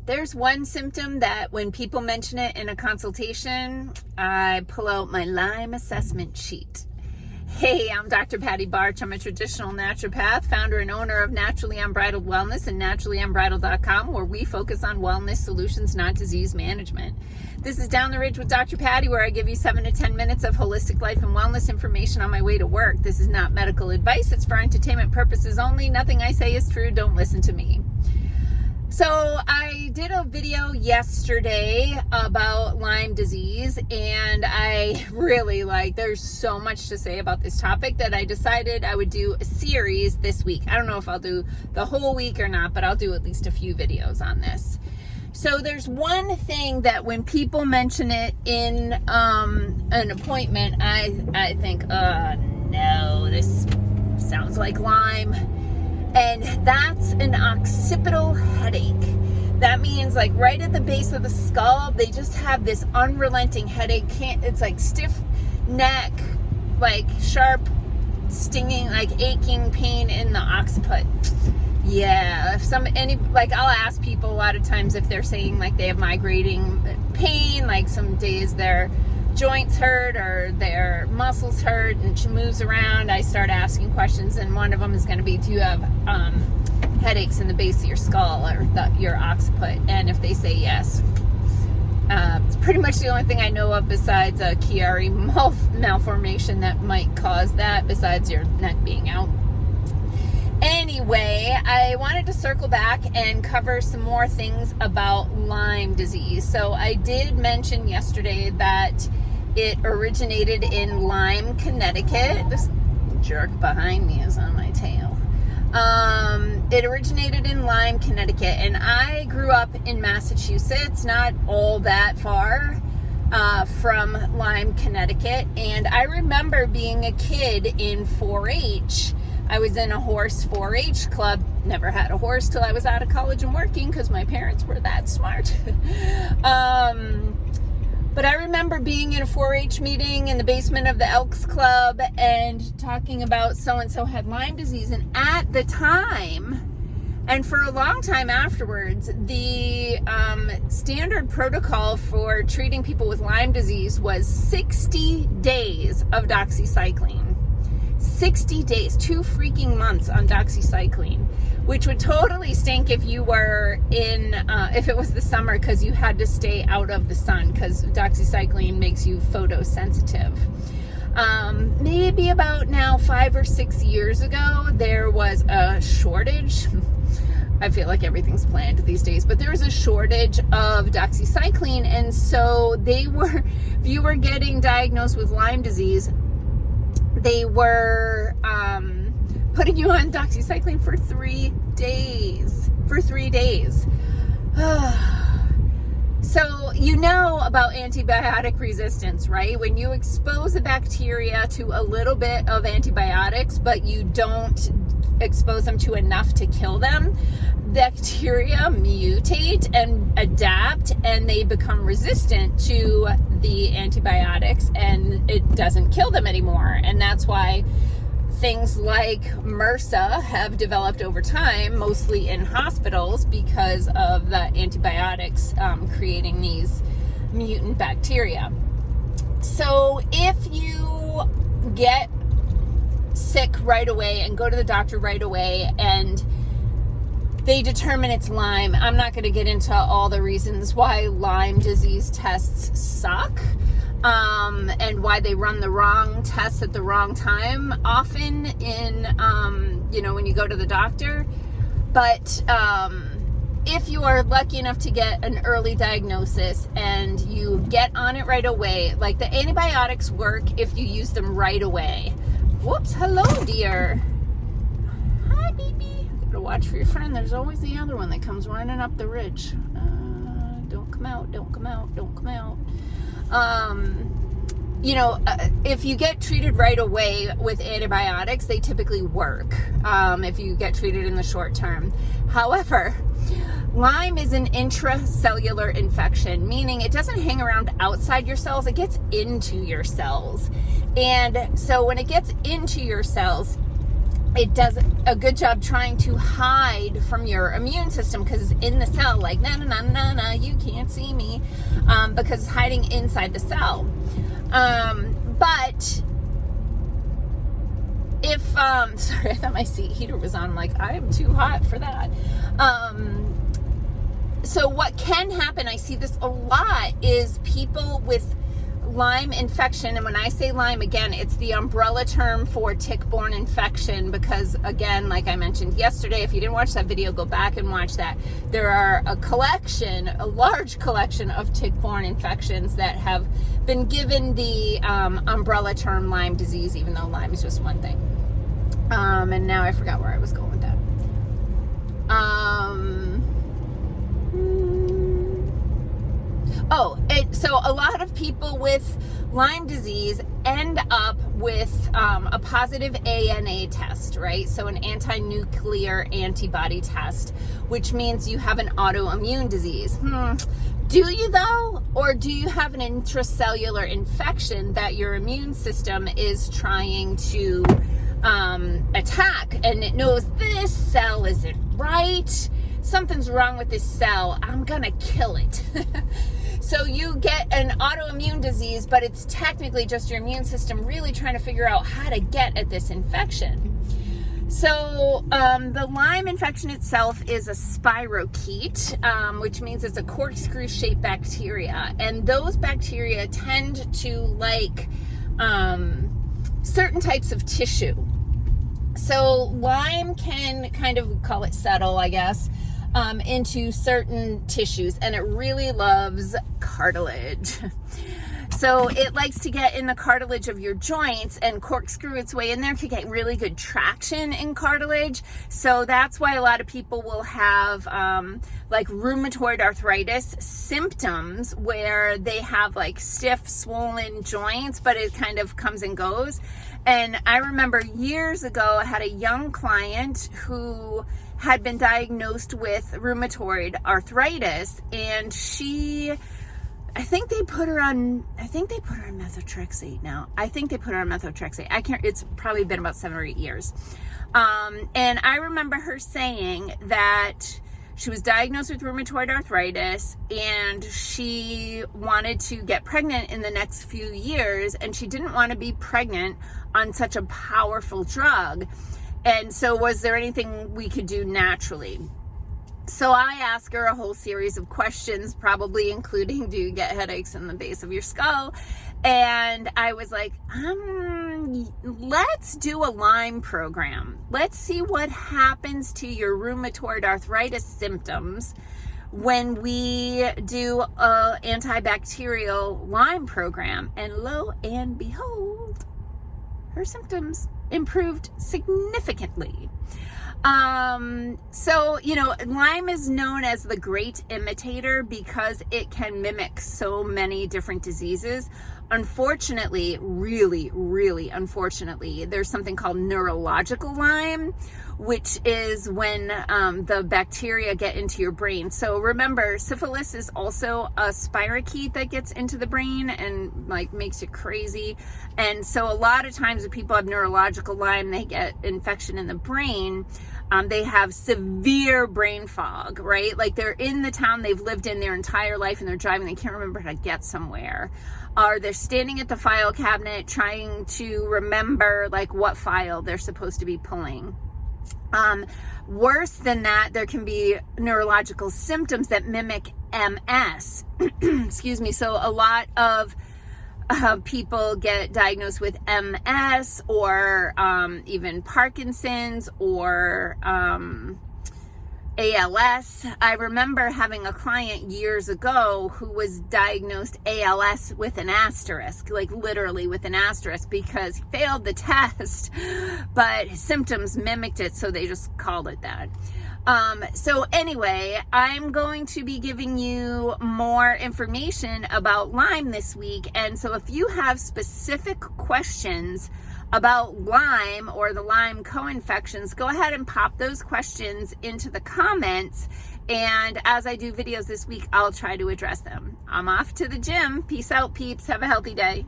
There's one symptom that when people mention it in a consultation, I pull out my LYME assessment sheet. Hey, I'm Dr. Patty Barch. I'm a traditional naturopath, founder and owner of Naturally Unbridled Wellness and naturallyunbridled.com, where we focus on wellness solutions, not disease management. This is Down the Ridge with Dr. Patty, where I give you 7 to 10 minutes of holistic life and wellness information on my way to work. This is not medical advice. It's for entertainment purposes only. Nothing I say is true. Don't listen to me. So I did a video yesterday about Lyme disease, and I really there's so much to say about this topic that I decided I would do a series this week. I don't know if I'll do the whole week or not, but I'll do at least a few videos on this. So there's one thing that when people mention it in an appointment, I think, no, this sounds like Lyme. And that's an occipital headache. That means right at the base of the skull, they just have this unrelenting headache. It's like stiff neck, sharp, stinging, aching pain in the occiput. Yeah, I'll ask people a lot of times if they're saying they have migrating pain, some days their joints hurt or their muscles hurt and she moves around. I start asking questions, and one of them is going to be, do you have headaches in the base of your skull or your occiput? And if they say yes, it's pretty much the only thing I know of besides a Chiari malformation that might cause that, besides your neck being out. Anyway, I wanted to circle back and cover some more things about Lyme disease. So I did mention yesterday that it originated in Lyme, Connecticut. This jerk behind me is on my tail. It originated in Lyme, Connecticut, and I grew up in Massachusetts, not all that far from Lyme, Connecticut. And I remember being a kid in 4-H. I was in a horse 4-H club. Never had a horse till I was out of college and working because my parents were that smart. But I remember being in a 4-H meeting in the basement of the Elks Club and talking about so-and-so had Lyme disease. And at the time, and for a long time afterwards, the standard protocol for treating people with Lyme disease was 60 days of doxycycline. 60 days, 2 freaking months on doxycycline, which would totally stink if you were if it was the summer, because you had to stay out of the sun, because doxycycline makes you photosensitive. Maybe about now 5 or 6 years ago, there was a shortage. I feel like everything's planned these days, but there was a shortage of doxycycline, and so if you were getting diagnosed with Lyme disease, they were putting you on doxycycline for 3 days. So you know about antibiotic resistance, right? When you expose a bacteria to a little bit of antibiotics, but you don't expose them to enough to kill them, bacteria mutate and adapt, and they become resistant to the antibiotics, and it doesn't kill them anymore. And that's why things like MRSA have developed over time, mostly in hospitals, because of the antibiotics creating these mutant bacteria. So if you get sick right away and go to the doctor right away and they determine it's Lyme, I'm not going to get into all the reasons why Lyme disease tests suck, and why they run the wrong tests at the wrong time often in, when you go to the doctor. But if you are lucky enough to get an early diagnosis and you get on it right away, the antibiotics work if you use them right away. Whoops, hello dear. Hi baby. Gotta watch for your friend. There's always the other one that comes running up the ridge. Don't come out, don't come out, don't come out. If you get treated right away with antibiotics, they typically work if you get treated in the short term. However, Lyme is an intracellular infection, meaning it doesn't hang around outside your cells, it gets into your cells. And so when it gets into your cells, it does a good job trying to hide from your immune system, because it's in the cell, like, na, you can't see me, because it's hiding inside the cell. But if, sorry, I thought my seat heater was on. I'm like, I'm too hot for that. So what can happen, I see this a lot, is people with Lyme infection. And when I say Lyme, again, it's the umbrella term for tick-borne infection, because, again, like I mentioned yesterday, if you didn't watch that video, go back and watch that. There are a large collection of tick-borne infections that have been given the umbrella term Lyme disease, even though Lyme is just one thing. And now I forgot where I was going with that. So a lot of people with Lyme disease end up with a positive ANA test, right? So an anti-nuclear antibody test, which means you have an autoimmune disease. Do you though? Or do you have an intracellular infection that your immune system is trying to attack, and it knows this cell isn't right, something's wrong with this cell, I'm gonna kill it. So you get an autoimmune disease, but it's technically just your immune system really trying to figure out how to get at this infection. So the Lyme infection itself is a spirochete, which means it's a corkscrew-shaped bacteria. And those bacteria tend to like certain types of tissue. So Lyme can kind of, call it settle, I guess, into certain tissues, and it really loves cartilage. So it likes to get in the cartilage of your joints and corkscrew its way in there to get really good traction in cartilage. So that's why a lot of people will have like rheumatoid arthritis symptoms, where they have like stiff, swollen joints, but it kind of comes and goes. And I remember years ago, I had a young client who had been diagnosed with rheumatoid arthritis, and I think they put her on methotrexate now. It's probably been about 7 or 8 years. And I remember her saying that she was diagnosed with rheumatoid arthritis, and she wanted to get pregnant in the next few years, and she didn't want to be pregnant on such a powerful drug. And so was there anything we could do naturally? So I asked her a whole series of questions, probably including, do you get headaches in the base of your skull? And I was like, let's do a Lyme program. Let's see what happens to your rheumatoid arthritis symptoms when we do an antibacterial Lyme program. And lo and behold, her symptoms improved significantly. So, Lyme is known as the great imitator because it can mimic so many different diseases. Unfortunately, really unfortunately, there's something called neurological Lyme, which is when the bacteria get into your brain. So remember, syphilis is also a spirochete that gets into the brain and like makes you crazy. And so a lot of times when people have neurological Lyme, they get infection in the brain. They have severe brain fog, right? Like they're in the town they've lived in their entire life, and they're driving, they can't remember how to get somewhere. Or they're standing at the file cabinet trying to remember like what file they're supposed to be pulling. Worse than that, there can be neurological symptoms that mimic MS. Excuse me. So a lot of people get diagnosed with MS or even Parkinson's or ALS. I remember having a client years ago who was diagnosed ALS with an asterisk, like literally with an asterisk, because he failed the test, but his symptoms mimicked it, so they just called it that. So anyway, I'm going to be giving you more information about Lyme this week. And so if you have specific questions about Lyme or the Lyme co-infections, go ahead and pop those questions into the comments. And as I do videos this week, I'll try to address them. I'm off to the gym. Peace out, peeps. Have a healthy day.